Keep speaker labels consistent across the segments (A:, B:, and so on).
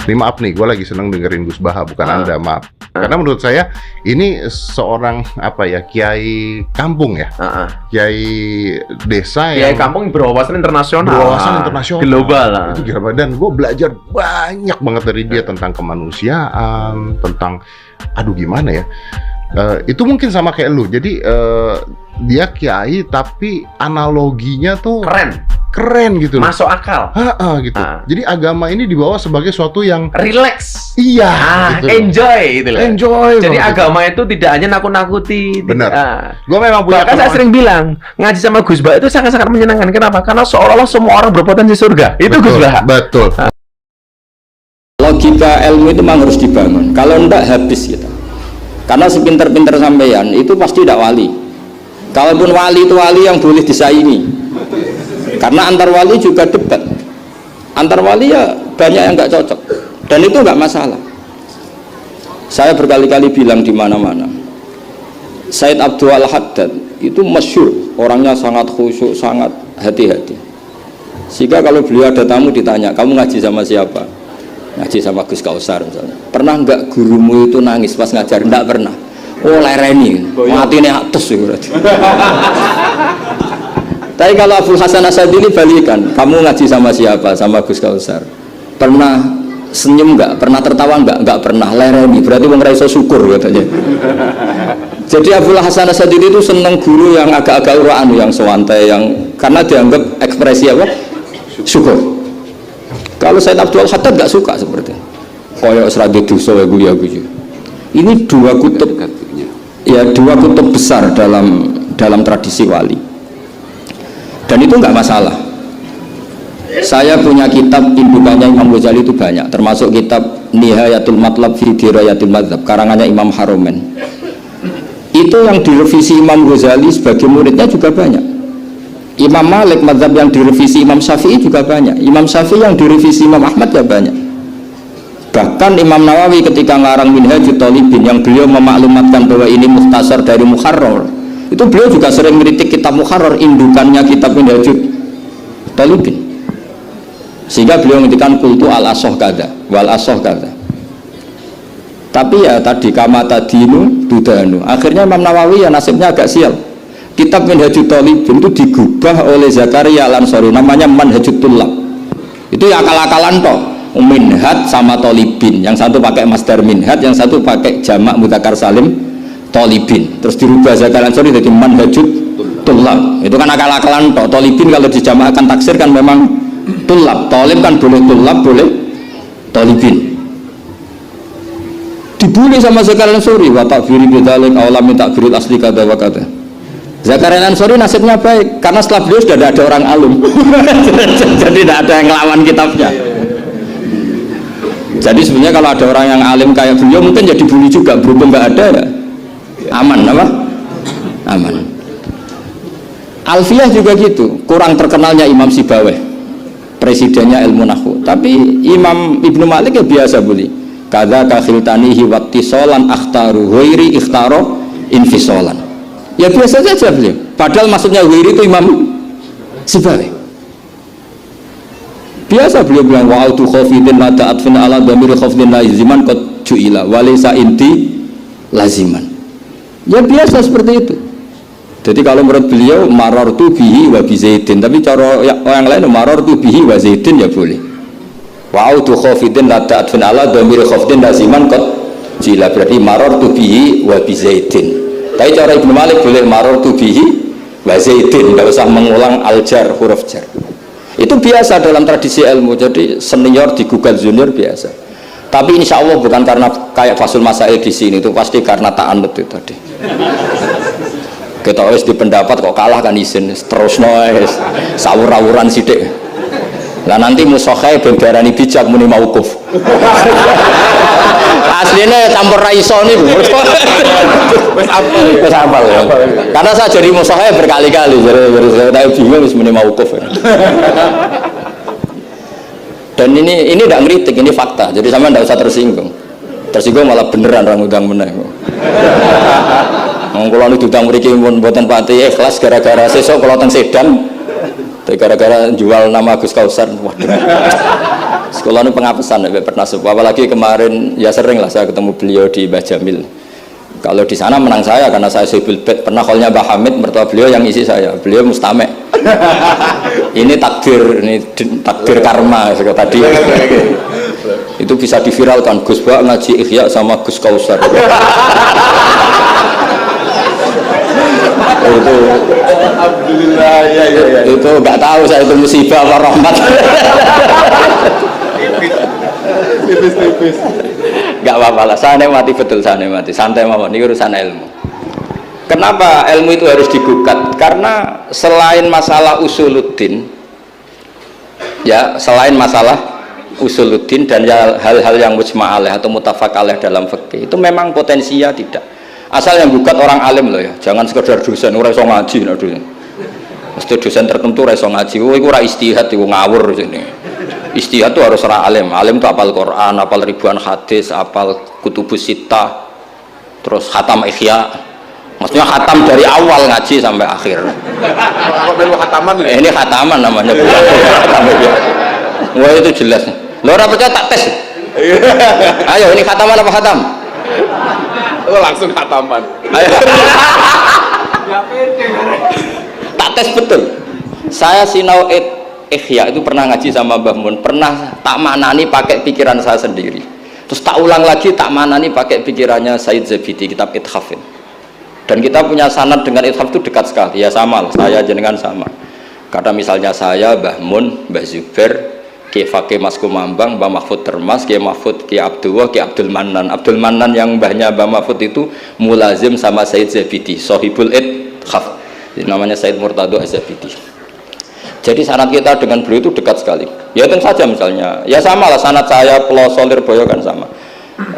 A: Ini maaf nih, gue lagi seneng dengerin Gus Baha, bukan Anda, maaf. Karena menurut saya ini seorang kiai kampung ya, kiai desa
B: Kiai
A: yang
B: kampung berwawasan internasional, global.
A: Itu gila, dan gue belajar banyak banget dari dia tentang kemanusiaan, tentang gimana ya. Itu mungkin sama kayak lu. Jadi dia kiai tapi analoginya tuh keren gitu loh.
B: Masuk akal.
A: Gitu. Jadi agama ini dibawa sebagai suatu yang
B: relax.
A: Iya. Gitu
B: enjoy gitu loh.
A: Enjoy.
B: Jadi agama itu tidak hanya nakut-nakuti.
A: Benar. Gue memang punya.
B: Bahkan saya sering bilang ngaji sama Gus Baha itu sangat-sangat menyenangkan. Kenapa? Karena seolah-olah semua orang berpotensi surga. Itu Gus Baha.
A: Betul.
C: Logika ilmu itu memang harus dibangun. Kalau enggak habis kita. Karena sepinter-pinter sampeyan itu pasti tidak wali. Kalaupun wali itu wali yang boleh disaingi. Karena antar wali juga debat. Antar wali ya banyak yang nggak cocok. Dan itu nggak masalah. Saya berkali-kali bilang di mana-mana. Said Abdul Haddad itu masyhur, orangnya sangat khusyuk, sangat hati-hati. Sehingga kalau beliau ada tamu ditanya, kamu ngaji sama siapa? Ngaji sama Gus Kausar misalnya. Pernah nggak gurumu itu nangis pas ngajar? Nggak pernah. Oh lereni, matinya atus ya berarti. Tapi kalau Abdul Hasan Asadili balikan, kamu ngaji sama siapa? Sama Gus Kausar. Pernah senyum nggak? Pernah tertawa nggak? Nggak pernah. Lereni, berarti wong ra iso syukur katanya. Jadi Abdul Hasan Asadili itu seneng guru yang agak-agak uraan, yang sewantai, yang karena dianggap ekspresi apa? Syukur. Kalau Said Abdul Haddad nggak suka seperti koyok serade dosa ya guyu. Ini dua kutub, ya dua kutub besar dalam tradisi wali. Dan itu nggak masalah. Saya punya kitab indukannya Imam Ghazali itu banyak, termasuk kitab Nihayatul Matlab fi Dirayatil Madzhab karangannya Imam Haromen. Itu yang direvisi Imam Ghazali sebagai muridnya juga banyak. Imam Malik madzhab yang direvisi Imam Syafi'i juga banyak. Imam Syafi'i yang direvisi Imam Ahmad ya banyak. Bahkan Imam Nawawi ketika ngarang Minhajut Thalibin yang beliau memaklumatkan bahwa ini mukhtasar dari Muharrar, itu beliau juga sering mengkritik kitab Muharrar, indukannya kitab Minhajut Thalibin. Sehingga beliau menghentikan kultu al-asoh kada wal asoh kada. Tapi ya tadi kamata dinu dudanu. Akhirnya Imam Nawawi ya nasibnya agak sial. Kitab Minhajut Thalibin itu digubah oleh Zakaria Al-Ansari, namanya Manhajut Tullab. Itu ya akal-akalan toh. Minhaj sama Thalibin, yang satu pakai masdar minhaj, yang satu pakai jamak mudzakkar salim Thalibin. Terus dirubah Zakaria Al-Ansari jadi Manhajut Tullab. Itu kan akal-akalan toh. Thalibin kalau dijamakkan taksir kan memang Tullab. Thalib kan boleh Tullab, boleh Thalibin. Dibully sama Zakaria Al-Ansari, wa takfiri bidzalik aulami takfiril asli kada wa kada. Zakaria Al-Ansari nasibnya baik karena setelah beliau sudah ada orang alim. Jadi tidak ada yang ngelawan kitabnya. Jadi sebenarnya kalau ada orang yang alim kayak beliau mungkin jadi bully juga, berhubung nggak ada ya aman apa? Aman. Alfiyah juga gitu, kurang terkenalnya Imam Sibaweh, presidennya ilmu nahwu. Tapi Imam Ibnu Malik ya biasa bully. Kadza kakhiltanihi wattisolan akhtaru ghairi ikhtaro infisolan. Ya biasa saja beliau. Padahal maksudnya ghairi itu Imam Sibaweh. Biasa beliau bilang wa'autu khafidin la ta'atfin ala dhamiri khafidin laziman qad ju'ila walaysa inti laziman. Ya biasa seperti itu. Jadi kalau menurut beliau marartu bihi wa bi zaidin, tapi cara yang lain marartu bihi wa zaidin ya boleh. Wa'autu khafidin la ta'atfin ala dhamiri khafidin laziman qad ju'ila, berarti marartu bihi wa bi zaidin. Tapi cara Ibnu Malik boleh marartu bihi wa zaidin, tidak usah mengulang al-jar, huruf jar. Itu biasa dalam tradisi ilmu. Jadi senior digugat junior biasa. Tapi insya Allah bukan karena kayak Fasul Masail di sini, itu pasti karena ta'anut itu tadi. Kita wis di pendapat kok kalah kan izin terus noes sawur-awuran sidik. Lah nanti musokhai bendarani bijak muni mauquf. Aslinya campur raiso nih bu. Wis apal ya. Karena saya jadi musokhai berkali-kali, jadi saya bingung wis muni mauquf. Dan ini tidak ngeritik, ini fakta. Jadi sama tidak usah tersinggung. Tersinggung malah beneran orang udang meneh. Kalau ini udang mriki pun mboten pati ikhlas gara-gara sesuk kalau teng Sedan. Gara-gara jual nama Gus Kausar. Waduh. Sekolah ini pengapesan, pernah sebuah, apalagi kemarin ya sering lah saya ketemu beliau di Mbah Jamil. Kalau di sana menang saya karena saya sibul bet. Pernah callnya Mbah Hamid, mertua beliau yang isi saya. Beliau mustamek. Ini takdir karma tadi. Itu bisa diviralkan. Gus Bak ngaji Ihya sama Gus Kausar. Itu alhamdulillah ya. Itu nggak tahu saya itu musibah apa rahmat. Tipis. Nggak apa-apa lah, saya mati betul, saya mati santai mawon, ini urusan ilmu. Kenapa ilmu itu harus digugat? Karena selain masalah usuluddin, ya selain masalah usuluddin dan hal-hal yang mujma' alaih atau muttafaq alaih dalam fikih itu memang potensinya tidak. Asal yang gugat orang alim loh ya, jangan sekedar dosen, ora iso ngaji, mesti dosen tertentu ora iso ngaji, itu ora istihad, itu ngawur sini. Istihad itu harus orang alim. Alim itu apal Quran, apal ribuan hadis, apal kutubus sittah, terus khatam Ihya. Maksudnya khatam dari awal ngaji sampai akhir. Ini khataman namanya. Wah itu jelas. Lo orang percaya tak tes. Ayo ini khataman apa khatam?
B: Oh langsung khataman.
C: Ayo. Tak tes betul. Saya sinau Ihya itu pernah ngaji sama Mbah Mun, pernah tak maknani pakai pikiran saya sendiri, terus tak ulang lagi tak maknani pakai pikirannya Said Zabidi, kitab Ithaf. Dan kita punya sanad dengan Ithaf itu dekat sekali, ya sama lah, saya jenengan sama. Karena misalnya saya, Mbah Mun, Mbah Zubair, Ki Fakih Mas Kumambang, Mbah Mahfud Termas, Ki Mahfud, Ki Abdullah, Ki Abdul Mannan. Abdul Mannan yang mbahnya Mbah Mahfud itu mulazim sama Said Zabidi, Sohibul Ithaf, namanya Said Murtado Az-Zabidi. Jadi sanad kita dengan beliau itu dekat sekali. Ya tentu saja misalnya, ya sama lah sanad saya Pelosol Lirboyo kan sama.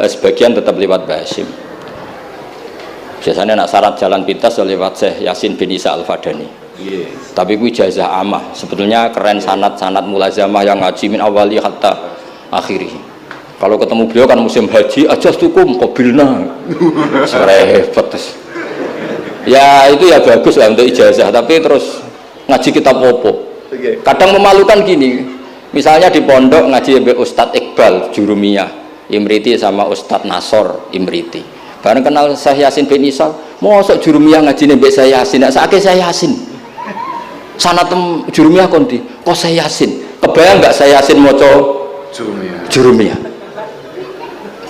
C: Sebagian tetap lewat Basim. Biasanya nak syarat jalan pintas lewat Syekh Yasin bin Isa Al-Fadani. Tapi gue ijazah amah. Sebetulnya keren sanad mulazamah yang ngaji min awali hatta akhiri. Kalau ketemu beliau kan musim haji, ajastukum qabilna. Repot. Ya itu ya bagus lah untuk ijazah, tapi terus ngaji kitab opo. Kadang memalukan gini, misalnya di pondok ngaji sampai Ustadz Iqbal Jurumiyah Imriti sama Ustadz Nasor Imriti, bareng kenal Syekh Yasin bin Isa, mosok Jurumiyah ngaji sampai Syekh Yasin, sakit Syekh Yasin sanad Jurumiyah konti, kok Syekh Yasin, kebayang nggak Syekh Yasin moco Jurumiyah?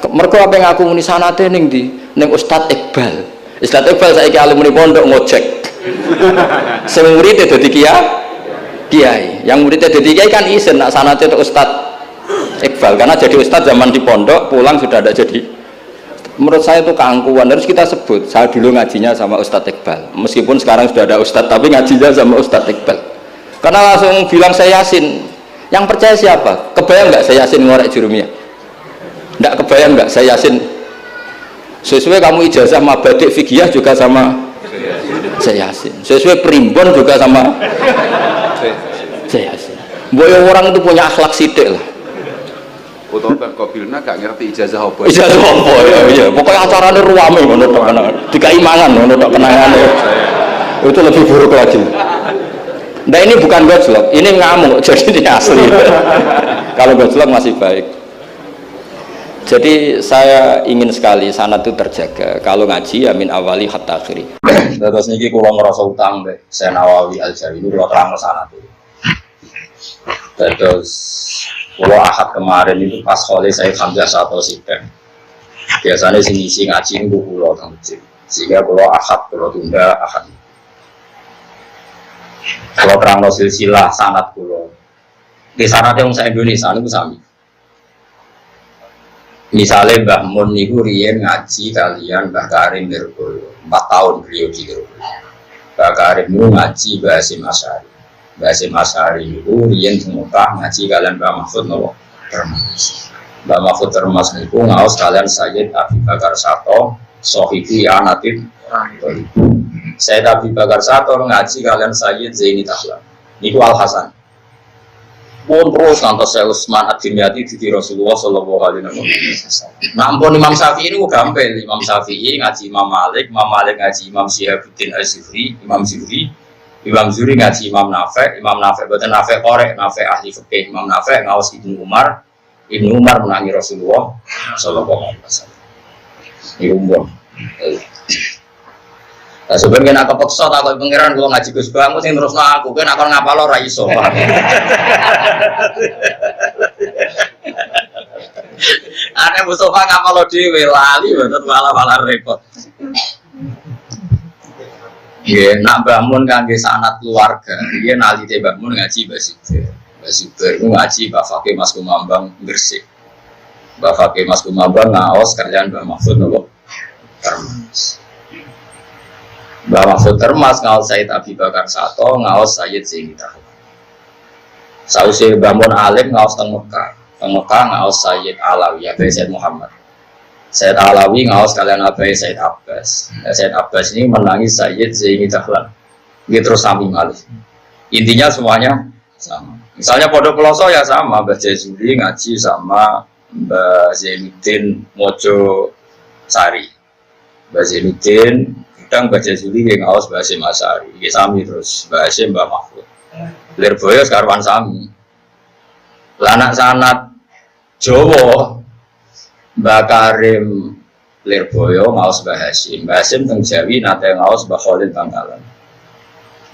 C: Mereka apa yang aku muni sanate ning di ning Ustadz Iqbal saiki alumni pondok ngojek. Sing murid dadi kiai, yang muridnya jadi kiai kan izin nak sanate itu Ustadz Iqbal, karena jadi Ustadz zaman di pondok pulang sudah ada jadi. Menurut saya itu keangkuhan, harus kita sebut. Saya dulu ngajinya sama Ustadz Iqbal, meskipun sekarang sudah ada Ustadz, tapi ngajinya sama Ustadz Iqbal. Karena langsung bilang saya Yasin, yang percaya siapa? Kebayang nggak saya Yasin ngorek Jurumiyah? Nggak kebayang nggak saya Yasin? Sesuai kamu ijazah mabadik fikih juga sama saya Yasin, sesuai primbon juga sama saya Yasin. Boyo orang itu punya akhlak sidik lah.
B: Foto Qabilna gak ngerti ijazah apa.
C: Ijazah apa ya? Pokoknya acaranya ruame ngono tok kenangan. Dikai mangan ngono tok kenangan. Itu lebih buruk lagi. Nah ini bukan gojlok, ini ngamuk, jadi ini asli. Kalau gojlok masih baik. Jadi saya ingin sekali sanad itu terjaga. Kalau ngaji ya min awali hatta akhiri. Terus niki kula ngerasa utang deh. Saya Nawawi Al-Jari ini kula terang sanad itu. Terus kula Ahad kemarin itu pas oleh saya Hamzah Sato Sidang. Biasanya sing isi ngaji niku kula teng masjid. Sehingga kula Ahad kula tunda Ahad. Kalau terang silsilah sanad kula. Di sanad yang saya Indonesia niku sami. Misalnya Mbah Mun niku riyen ngaji kalian Mbah Karim Lirboyo 4 tahun beliau di Lirboyo. Mbah Karim niku ngaji Mbah Hasyim Asy'ari. Mbah Hasyim Asy'ari niku riyen di Mekah ngaji kalian Mbah Mahfud Termas. Mbah Mahfud Termas niku ngaos kalian Sayyid Abi Bakar Sato, Sohibi Anatib. Sayyid Abi Bakar Sato ngaji kalian Sayyid Zaini Tahlan. Niku Al Hasan. Pun terus ngantos saya Utsman Ad-Dimyati di Rasulullah Shallallahu Alaihi Wasallam. Nampun Imam Syafi'i ini gampang. Imam Syafi'i ngaji Imam Malik ngaji Imam Syihabuddin Az-Zuhri, Imam Zuhri ngaji Imam Nafi' bukan Nafi' korek, Nafi' ahli fikih, Imam Nafi' ngawas Ibnu Umar, Ibnu Umar menangi Rasulullah sallallahu alaihi wasallam. Iku mbok. Nah, sebenarnya aku paksa tak kau pangeran kalau ngaji Gus Bang, sing terus aku kan akan ngapal ora iso. Ane Mustafa ngapal dhewe lali banget malah repot. Nggih, nak bangun kangge sanad keluarga. Dia nalite bangun ngaji Basiber. Basiber itu ngaji Mbak Fakih Mas Kumambang Gresik. Mbak Fakih Mas Kumambang ngaos kalian Mbak Mahfud nopo? Termas. Mbak Mahfud Termas ngaos Said Abi Bakar Sato, ngaos Sayyid Zainita. Sause bangun alim ngaos teng Mekah. Teng Mekah ngaos Sayyid Alawi, Abai Sayyid Muhammad. Sayyid Alawi ngaos kalian Abai Sayyid Abbas. Sayyid Abbas ini menangis Sayyid Zainita. Gitu terus sami malih. Intinya semuanya sama. Misalnya Pondok Pelosok ya sama, Mbah Jazuli ngaji sama Mbah Zainuddin Mojo Sari. Mbah Zainuddin kadang Mbah Jazuli yang ngaos Mbah Hasyim Asari. Iki sami terus Mbah Hasyim Mbah Mahfud. Lirboyo sekarwan sami. Lanak sanat Jawa Mbah Karim Lirboyo ngaos Mbah Hasyim. Mbah Hasyim teng Jawi nate ngaos Mbah Khalil Bangkalan.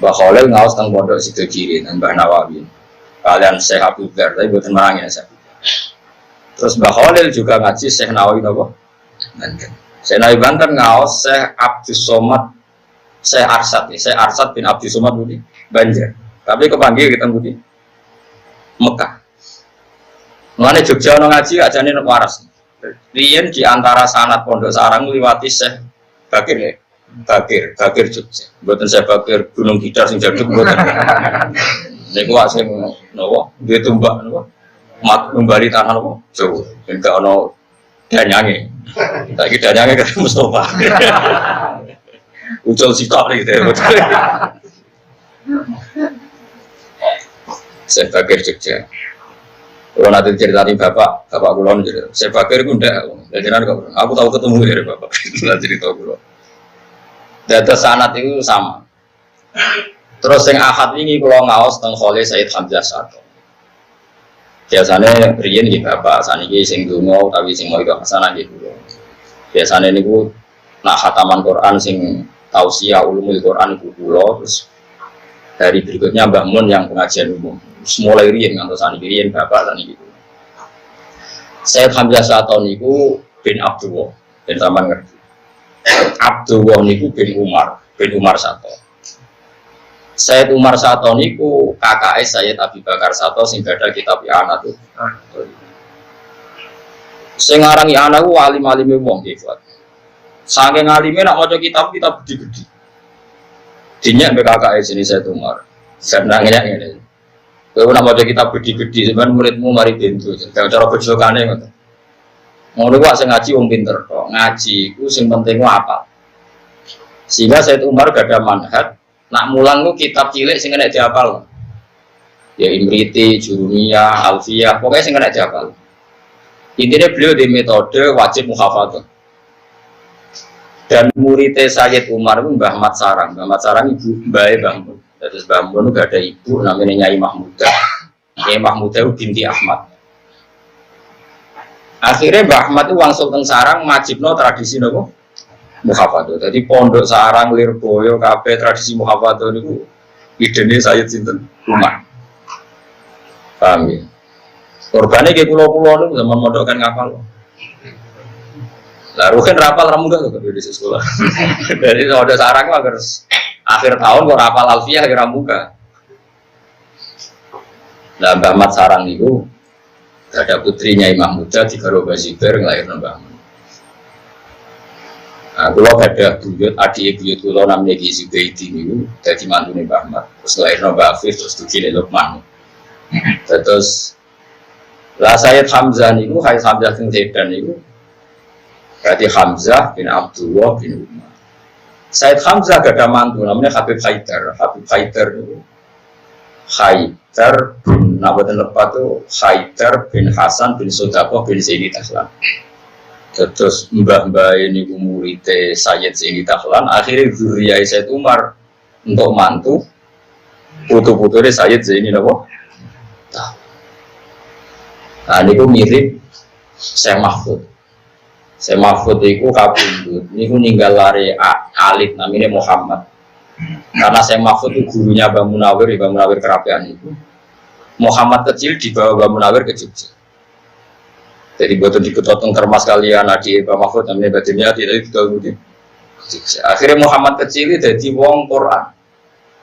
C: Mbah Khalil ngaos teng Pondok Sidogiri dan Mbah Nawawi. Kalian Syekh Abdul Bar, tapi buatan marangin Syekh. Terus Mbah Khalil juga ngaji Syekh Nawawi nopo. Syekh Nawawi Banten ngaos Syekh Abdul Somad, Syekh Arsad nih, Syekh Arsad bin Abdul Somad budi Banjar. Tapi kepanggil kita budi Mekah. Mengenai Jogja ono ngaji aja nih waras. Riyen di antara sanad Pondok Sarang liwati Syekh Bakir ya. Bakir Jogja. Buatan Syekh Bakir Gunung Kidar sing jaduk buatan. Niku asing nopo, dia tumbak nopo, mat kembali tanah nopo, jauh, enggak ono danyange, tapi danyange kan Mustafa, ucul sikap gitu, betul. Saya Bakir Jogja, kalau nanti ceritain bapak kulon jadi, saya Bakir itu ndak, jadi nanti aku tahu ketemu dari bapak, nanti cerita kulon. Data sanad itu sama. Terus yang akad ini kalau ngaos teng Khalil Said Hamzah Sato. Biasanya riyen nggih bapak saniki sing donga utawi sing mau kesana nggih kula. Biasanya niku nak khataman Quran sing tausiah ulumul Quran iku kula terus dari berikutnya Mbah Mun yang pengajian umum. Mulai riyen ngantos saniki riyen bapak saniki kula. Said Hamzah Sato niku bin Abdullah, ben sampean ngerti. Abdullah niku bin Umar Sato. Sayyid Umar Sato niku kakake Sayyid Abi Bakar Sato sing gadah kitab I'anah tuh. Sing aran I'anah ku alim-alime wong nggih, Pak. Saking alime nak maca kitab gede-gede. Dinyak mbek kakake jenenge Sayyid Umar. Senang ngene. Kowe nak maca kitab gede-gede sampean muridmu mari bento. Cara bojokane ngoten. Ngono ku sing ngaji wong pinter kok. Ngaji ku sing penting ku apa? Sehingga Sayyid Umar gadah manhaj nak mulang ku kitab cilik sing kena dihafal. Ya Imriti, Jurumiyah, Alfiyah, pokoknya sing kena dihafal. Intinya beliau di metode wajib muhafadzah. Dan muridnya Sayyid Umar itu Mbah Mat Sarang. Mbah Mat Sarang ibu Mbah Mun. Terus Mbah Mun itu gak ada ibu namanya Nyai Mahmudah. Nyai Mahmudah itu binti Ahmad. Akhirnya Mbah Ahmad itu langsung teng Sarang majibno tradisi nopo muhafadzah. Jadi Pondok Sarang, Lirboyo, kabeh tradisi muhafadzah niku idene Sayyid sinten Umar. Paham ya? Korbane ke pulau-pulau niku zaman mondokan ngapal. Lah rugen rapal ra mudah tuh di sekolah. Dari Pondok Sarang agar akhir tahun kok rapal Alfiyah kira muka. Lah Mbah Mat Sarang niku ada putrinya Imam Muda di Garo Basiber nglairno Mbah. Nah, kalau ada buyut, adik buyut kalau namanya Gizi Baiti ini, jadi mantune Mbah Ahmad. Terus lahirnya Mbah Afif, terus dukine Lukman. Terus, lah Sayyid Hamzah ini, Sayyid Hamzah bin Zaidan ini, berarti Hamzah bin Abdullah bin Umar. Sayyid Hamzah gak ada mantu, namanya Habib Haidar. Habib Haidar itu, Haidar bin Nabatul Lepat itu, Haidar bin Hasan bin Sodakoh bin Zaini Tahlan. Terus mbah-mbah ini muridnya Sayyid Zaini Tahlan, akhirnya zuriyah Sayyid Umar untuk mantu putu-putunya Sayyid Zaini apa? Nah niku mirip Syekh Mahfud. Syekh Mahfud itu kabundut, niku ninggal lari alit namanya Muhammad. Karena Syekh Mahfud itu gurunya Mbah Munawir, Mbah Munawir Kerapian itu. Muhammad kecil dibawa Mbah Munawir ke Jogja. Jadi buat diketotong kermas kalian adik Mbah Mahfud namanya badannya tidak itu. Akhirnya Muhammad kecil itu jadi wong Quran.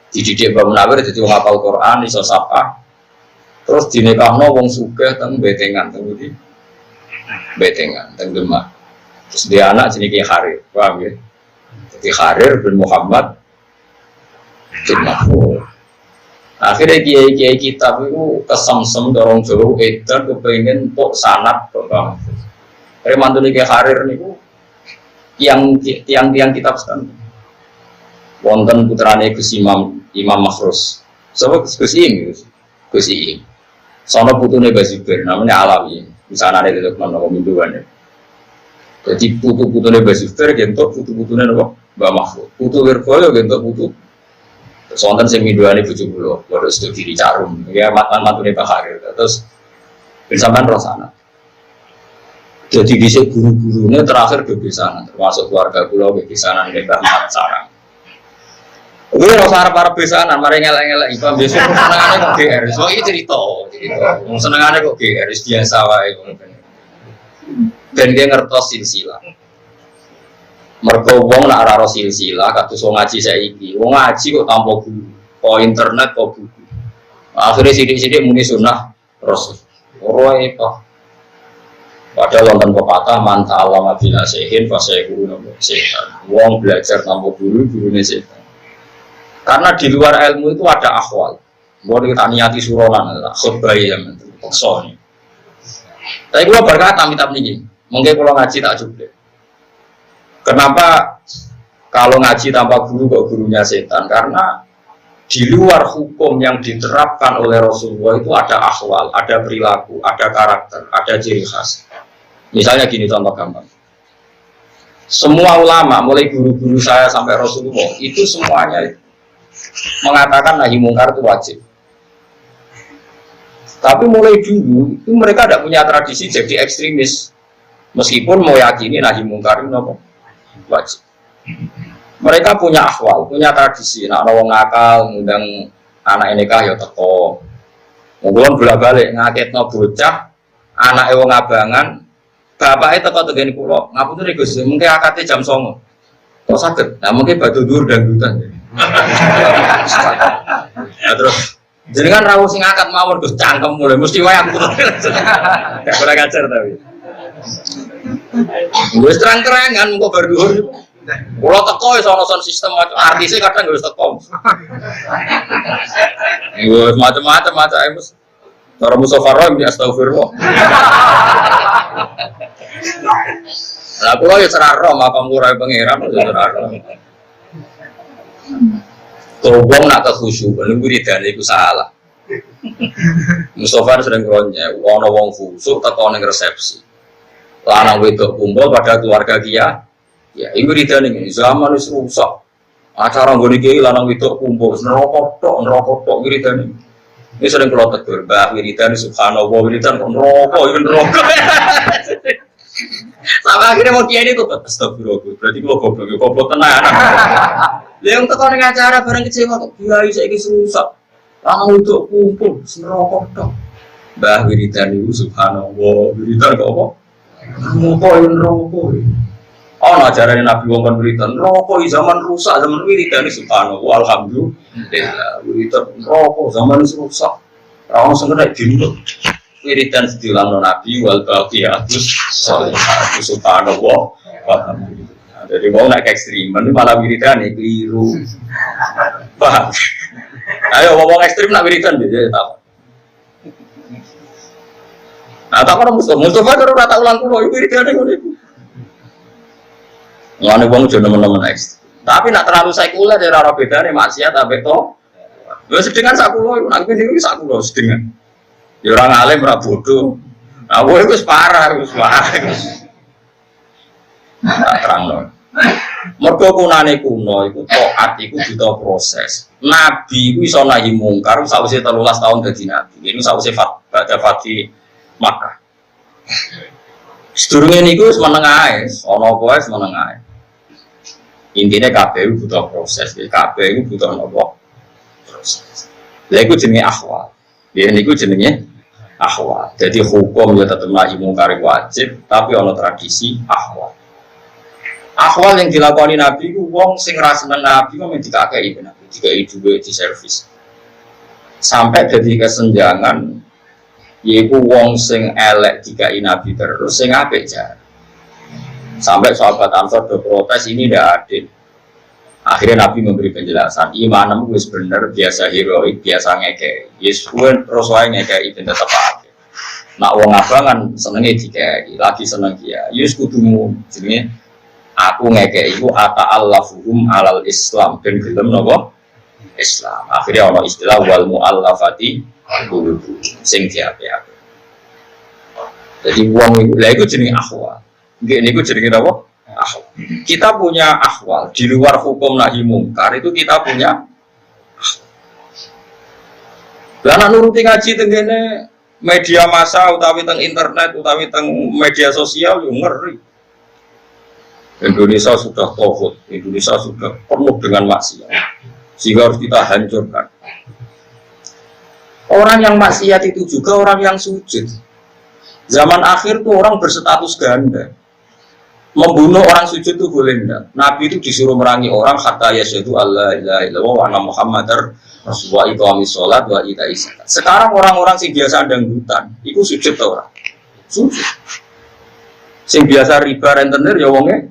C: Dididik Mbah Munawir jadi wong hafal Quran, iso sapa. Terus dinekahno wong sugih teng Betengan teng ndi? Betengan teng Demak. Terus dia anak jenenge Harir, paham ya? Jadi Harir bin Muhammad bin Mahfud. Akhirnya kiai-kiai kitab itu kesemsem dorong jauh edan kepengen untuk sanad Mbah Mahfud. Remantune Kiai Harir niku tiang kitab sekarang. Wonten putrane Gus Imam Makhrus. Sapa Gus Im? Gus Im. Sono putune Basibir namanya Alawi. Misanane itu mana peminduan. Jadi putu-putune Basibir gentok putu-putune napa Mbah Mahfud. Putu Wirboyo gentok putu. Terus wonten sing minduane bojo kula, padha studi di Carum. Ya mantune Pak Harir. Terus sampean roh sana. Jadi bisa guru-gurunya terakhir bebesanan, termasuk keluarga kula bebesanan nek Mbah Mat Sarang. Kuwi ora sarep para besanan, mari ngelek-ngelek Mbah besok senengane kok GR. So iki cerita. Wong senengane kok GR biasa wae ngono. Ben dia ngertos silsilah. Mergo wong nak ora silsilah kados wong ngaji saiki. Wong ngaji kok tanpa guru, kok internet kok buku. Akhirnya sidik-sidik muni sunah Rasul. Ora apa. Padahal wonten pepatah man ta'allama bila sehin fa sayqulu sehan. Wong belajar tanpa guru, gurune setan. Karena di luar ilmu itu ada akhwal. Boleh kita niati suronan, khutbah ya, paksa nih. Tapi kalau berkata minta begini, mungkin kalau ngaji tak cukup. Kenapa kalau ngaji tanpa guru kok gurunya setan? Karena di luar hukum yang diterapkan oleh Rasulullah itu ada akhwal, ada perilaku, ada karakter, ada ciri khas. Misalnya gini contoh gampang. Semua ulama, mulai guru-guru saya sampai Rasulullah, itu semuanya mengatakan nahi mungkar itu wajib. Tapi mulai dulu itu mereka tidak punya tradisi jadi ekstremis. Meskipun mau yakini nahi mungkar itu wajib. Mereka punya akhwal, punya tradisi. Nak wong ngakal ngundang anak nikah ya teko. Mungkin bolak-balik ngaketno bocah, anak wong abangan, bapaknya teko tegene kula. Ngapunten Gus, mungkin akate jam 09.00. Kok saged? Nah mungkin batu dur dangdutan. Ya terus jenengan rawuh sing akad mawon Gus cangkem mulai mesti wae aku. Gak kurang ajar tapi. Wis terang-terangan kok bar dhuwur. Kula teko wis ana sound system artise kadang wis teko. Wis macam-macam ae Mas. Cara Mustofa Rom ya astagfirullah. Lah kula ya seraro apa murai pangeran ya seraro. Wong nak kekhusyukan wiridane iku salah. Mustofa sering kronye, ana wong khusuk teko ning resepsi. Lanang wedok kumpul pada keluarga dia. Ya, iku wiridane zaman wis rusak. Acara nggone iki lanang wedok kumpul neraka tok wiridane. Ini sering kula tegur, Mbah wiridan subhanallah wiridan kok neraka iki neraka. Sama akhirnya mau kiai itu astagfirullah. Berarti gua goblok tenan. Yang teko ning acara bareng kecewa kok kiai saiki rusak. Lanang untuk kumpul neraka tok. Mbah wiridan niku subhanallah, wiridan kok apa? Neraka neraka. Ana ajarane Nabi wong kon wiridan neraka zaman rusak zaman wiridan subhanallah alhamdulillah. Wiridan neraka zaman rusak. Ora ono sing nek dinut. Wiridan sedilangno Nabi wal baqiyatus sholihah subhanallah alhamdulillah. Jadi mau naik ekstrim, ini malah wiridan nih keliru. Paham? Ayo ngomong ekstrim nak wiridan dia tahu. Nah tak orang Mustafa kalau rata ulang kulo wiridan nih ngono. Ngene wong jono nemen-nemen ekstrim. Tapi nak terlalu sekuler ya ora bedane maksiat ambek to. Wis sedengan sak kulo nak niku sak kulo sedengan. Ya orang alim ora bodoh. Nah, kowe wis parah, wis parah. Terangno. Mergo kunane kuno iku taat iku butuh proses. Nabi iku iso nahi mungkar sawise 13 tahun dadi nabi. Ini sawise baca Fatih Makkah. Sedurunge niku wis meneng ae, ana apa wae meneng ae. Intine kabeh butuh proses, kabeh butuh napa? Proses. Lha iku jenenge ahwal. Ya niku jenenge ahwal. Jadi hukum ya tetep nahi mungkar wajib, tapi ana tradisi ahwal. Ahwal yang dilakoni Nabi ku wong sing ra seneng Nabi kok dikakei Nabi, dikai dhuwit di servis. Sampai jadi kesenjangan yaiku wong sing elek dikai Nabi terus sing apik jar. Sampai sahabat Ansor do protes ini ndak adil. Akhirnya Nabi memberi penjelasan, imanmu wis bener, biasa heroik, biasa ngekei. Yes, kuwi terus wae ngekei ben tetep apik. Nak wong abangan senenge dikei, lagi seneng ya. Yes kudumu jenenge aku ngekei iku ata'allafuhum alal Islam ben gelem napa? Islam. Akhirnya ana istilah wal mu'allafati qulubuhum sing diape-ape. Jadi wong iku lha iku jenenge ahwal. Nggih niku jenenge apa? Ahwal. Kita punya ahwal di luar hukum nahi mungkar itu kita punya ahwal. Lah nek nuruti ngaji tengene media massa utawi teng internet utawi teng media sosial yo ngeri. Indonesia sudah tauhid, Indonesia sudah penuh dengan maksiat, sehingga harus kita hancurkan. Orang yang maksiat itu juga orang yang sujud. Zaman akhir tuh orang berstatus ganda. Membunuh orang sujud itu boleh enggak? Nabi itu disuruh merangi orang hatta yasyhadu alla ilaha illallah wa anna muhammadar rasulullah iqamis shalat wa ita'iz zakat. Sekarang orang-orang sing biasa dangdutan, iku sujud ta ora? Sujud. Sing biasa riba rentenir ya wonge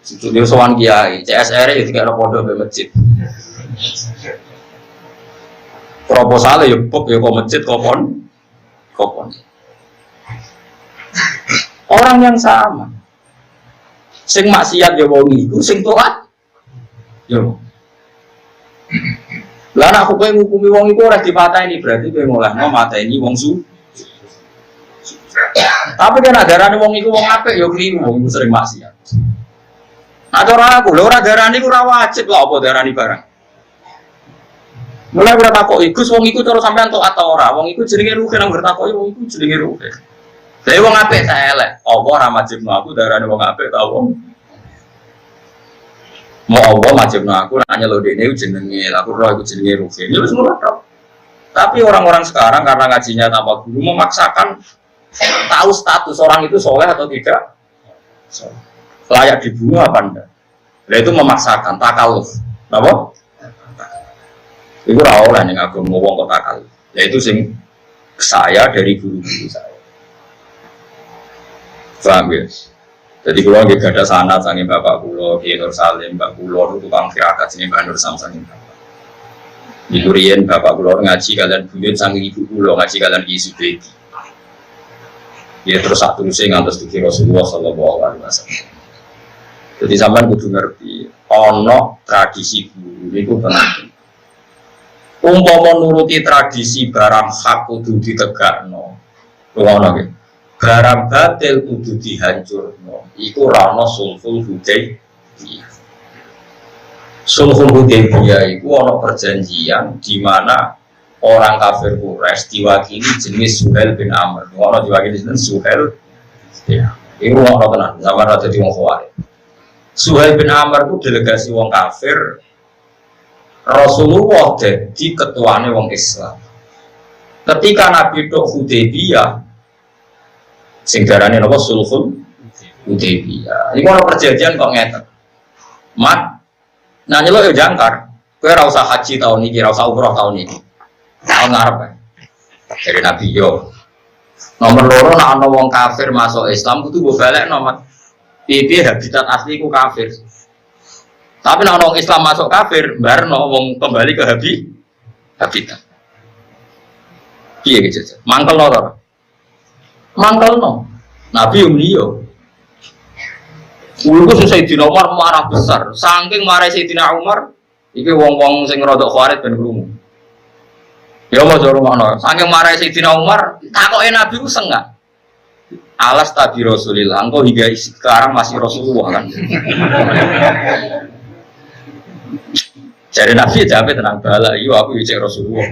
C: sujud yo sowan kiai, CSR ya dikira pondok be masjid. Proposale yo pop yo kok masjid kopon. Orang yang sama. Sing maksiat ya wong iku, sing taat yo. Lah nek kowe ngukumi wong iku ora dipateni berarti kowe ngolehno mateni wong su. Tapi kan adarane wong iku wong apik ya kliru, wong iku sering maksiat. Nah cara aku, lho ora darani ku ora wajib kok apa darani barang. Mulai ora takoki, Gus wong iku cara sampean tok atau ora? Wong iku jenenge rugi nang bertakoki wong iku jenenge rugi. Lah wong apik ta elek, apa ora wajibno aku darani wong apik ta wong. Mau apa wajibno aku nanya lho dene jenenge, aku ora iku jenenge rugi. Ya wis ngono tok. Tapi orang-orang sekarang karena ngajinya tanpa guru memaksakan tahu status orang itu soleh atau tidak, layak dibunuh apa enggak. Nah itu memaksakan takalluf, apa? Itu rawol yang agama wong kok takalluf. Yaitu sing saya dari guru-guru saya. Paham ya? Jadi kalau nggak ada sanad sangi bapak kulo, Kiai Nur Salim, Mbak Kulo, tukang tirakat sini Mbak Nur Sam sangi bapak. Di Durian bapak kulo ngaji kalian buyut sangi ibu kulo ngaji kalian isi beti. Ya terus satu sing ngantos dikir Rasulullah sallallahu alaihi wasallam. Jadi sampean kudu ngerti ana tradisi guru niku penting. Umpama nuruti tradisi barang hak kudu ditegakno. Ngono nggih. Barang batil kudu dihancurno. Iku ora ana sulhul Hudaybiyah. Sulhul Hudaybiyah iku ana perjanjian di mana orang kafir Quraisy diwakili jenis Suhail bin Amr. Ono diwakili jenis Suhail. Ya, itu ono tenan. Zaman rada di wong Khawarij. Suhail bin Amr itu delegasi wong kafir. Rasulullah jadi ketuane wong Islam. Ketika Nabi tok Hudaybiyah, sing darane napa Sulhul Hudaybiyah. Iku ono perjanjian kok ngeten. Mat, nah nyeluk yo jangkar. Kowe ora usah haji tahun iki, ora usah umroh tahun iki. Tahun ngarep dari Nabi yo. Nomor loro nak ana wong kafir masuk Islam kudu mbok balik nomor. Piye habitat asli ku kafir. Tapi nak ana wong Islam masuk kafir, barno wong kembali ke habitat. Piye gitu. Mangkel ora? Mangkelno. Nabi yo. Kulo ku Sayyidina Umar marah besar. Saking marah Sayyidina Umar, iki wong-wong sing rodok Khawarij ben krungu. Ya mau jauh mana? Saking marah Sayyidina Umar, takoke Nabi ku sengak. Alas tabi Rasulillah, engkau hingga sekarang masih Rasulullah kan? Jadi Nabi jawab tenang bala, iya aku cek Rasulullah.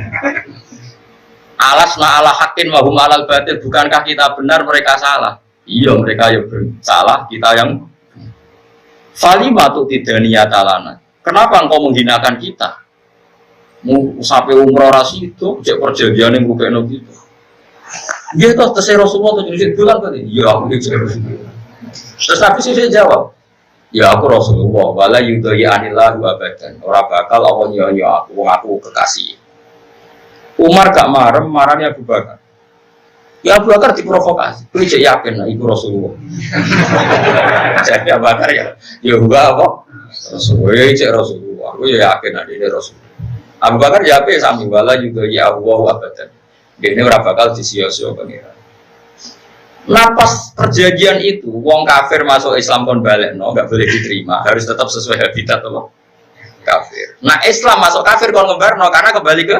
C: Alasna ala hakin wa hum alal batil, bukankah kita benar mereka salah? Iya, mereka yang salah, kita yang falimatu tidaniyatalana. Kenapa engkau menghinakan kita? Sampai umroh rasi itu cek perjanjian yang bukan gitu. Dia tuh terus Rasulullah tuh jadi bilang tadi, ya aku cek Rasulullah. Terus tapi saya jawab, ya aku Rasulullah, wala yudhai anillah wa abadan. Orang bakal Allah nyonya aku kekasih. Umar gak marahnya Abu Bakar. Ya Abu Bakar diprovokasi. Gue cek yakin lah ibu Rasulullah. Jadi Abu Bakar ya enggak kok. Rasulullah cek Rasulullah. Gue yakin ada ini Rasulullah. Abu Bakar ya apa sami wala yudhai Allah abadan. Ini orang bakal disio-sio pengiran. Napas perjanjian itu, wong kafir masuk Islam kon balik, nggak boleh diterima, harus tetap sesuai habitat Allah. Kafir. Nah Islam masuk kafir kon ngebarno karena kembali ke.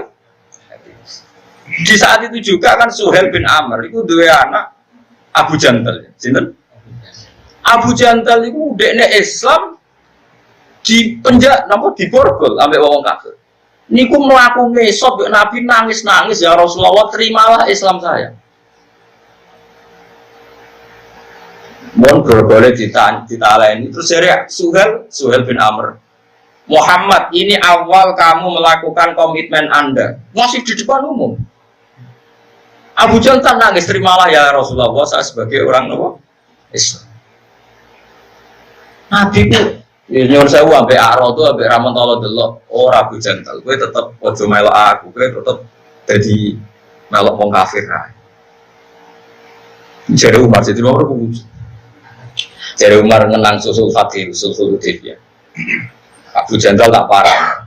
C: Di saat itu juga kan Suhail bin Amr itu dua anak Abu Jantal. Sinten? Abu Jantal itu dekne Islam di penjara, namun diborgol sampai wong kafir. Niku melaku mesop Nabi nangis ya Rasulullah terimalah Islam saya. Mohon boleh ditalain. Terus dari Suhail bin Amr, Muhammad ini awal kamu melakukan komitmen Anda masih di depan umum. Abu Jantal nangis terimalah ya Rasulullah saya sebagai orang Islam. Nabi itu nyuwun sewu ambek aro tuh ambek Ramontolo delok ora Abu Jantal kowe tetep aja melok aku kowe tetep dadi melok wong kafir ae. Jare Umar jadi nomor puji. Jare Umar ngenang susul Fatih susul Hudaybiyah. Abu Jantal tak parah.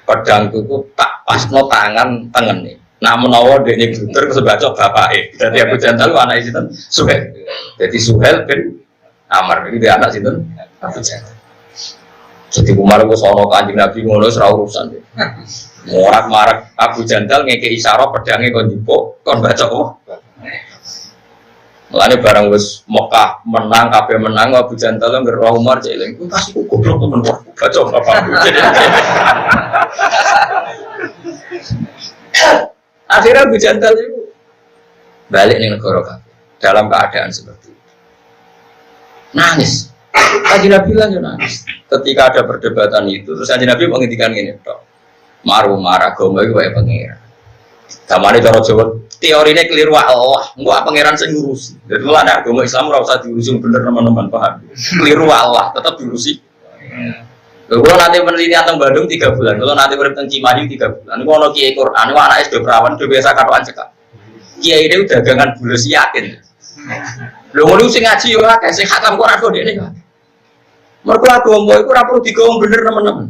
C: Pedang itu tak pasno tangan tengene. Nah menawa dekne buter kesebacok bapake. Dadi Abu Jantal anake sinten? Suhail. Dadi Suhail bin Amr iki anak sinten? Abu Jantal. Jadi Umar itu soal Kanjeng Nabi ngono ora urusan. Morak-marak Abu Jantal ngekeki isyarat pedangnya kon jupuk, kon baca apa? Mulane barang wis Mekah menang, kabeh menang Abu Jantal ngerah Umar celing. Ku kasih goblok temen kok baca apa. Akhirnya Abu Jantal itu balik ning negara kafir dalam keadaan seperti itu. Nangis. Kanjeng Nabi lanjut nangis. Ketika ada perdebatan itu, terus Kanjeng Nabi menghentikan gini, tok. Marah agama itu kayak pangeran. Zamane cara Jawa, teorine keliru Allah, enggak pangeran sing ngurusi. Jadi mulane agama Islam ora usah diurusi bener teman-teman paham. Keliru Allah, tetap diurusi. Kalau nanti penelitian teng Bandung 3 bulan, kalau nanti urip teng Cimahi 3 bulan. Niku ana kiai Quran, niku anake sedhe perawan, sedhe biasa katokan cekak. Kiai ini dagangan bulus yakin. Lho ngono sing ngaji yo akeh, sing khatam Quran kok dekne. Mergo agama iku ora perlu digawa bener teman-teman.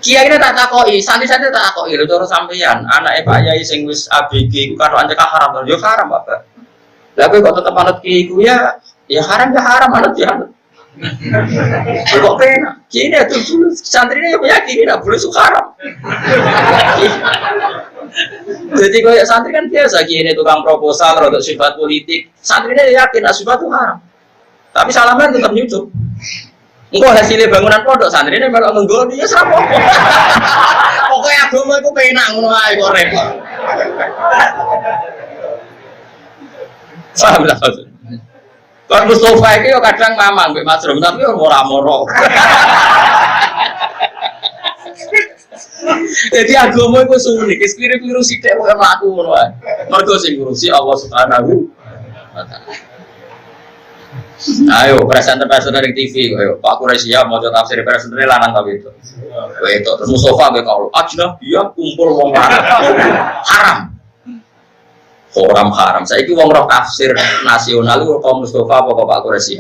C: Kiai ini tak takoki, santri-santri tak takoki lho cara sampeyan, anake Pak Yai sing wis ABG iku katokan cekak haram, yo haram Bapak. Lah kowe kok tetep anut kiai iku ya haram anut ya. Kok penak? Kiai ini tuh dulu santrinya yang meyakini nak boleh haram. Jadi kayak santri kan biasa, kiai ini tukang proposal untuk sifat politik, santrinya yakin nak sifat itu haram. Tapi salaman tetap nyucuk. Engkau hasilnya bangunan pondok santri ini malah menggoni ya serap apa. Pokoknya agama itu penak ngono ae kok repot. Paham lah maksud. Kalau Mustafa itu kadang mamang mbek Mas Rum tapi ora moro. Jadi agama itu sulit, keliru-keliru sithik kok mlaku ngono ae. Mergo sing ngurusi Allah Subhanahu wa taala. Ayo presenter di TV, ayo Pak Quraisy mau coba tafsir presenter lanang tapi itu. Itu terus Mustafa be kalau ajnabiyah kumpul wong haram. Haram. Saiki wong roh tafsir nasional kok Mustafa apa Pak Quraisy.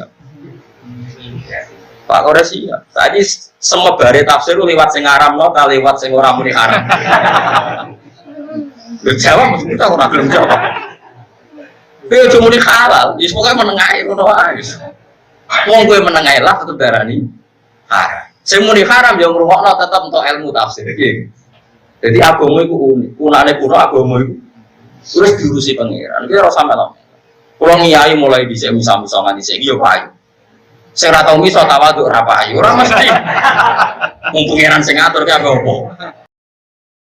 C: Pak Quraisy. Tadi semebare tafsir lewat sing haramno ta lewat sing ora muni haram. Lho jawab mesti ora gelem jawab. Kowe aja muni halal, wis pokoke menengae ngono wae. Wong kowe menengae lah tetep darani haram. Sing muni haram ya ngrungokno tetep entuk ilmu tafsir iki. Jadi agama iku unik. Kunane kuno agama iku terus diurusi pangeran. Iki ora sampe lho. Kulo ngiyai mulai dhisik misa-misa nganti saiki yo payu. Sing ora tau misa tawaduk ora payu. Ora mesti. Wong pangeran sing ngatur ki apa?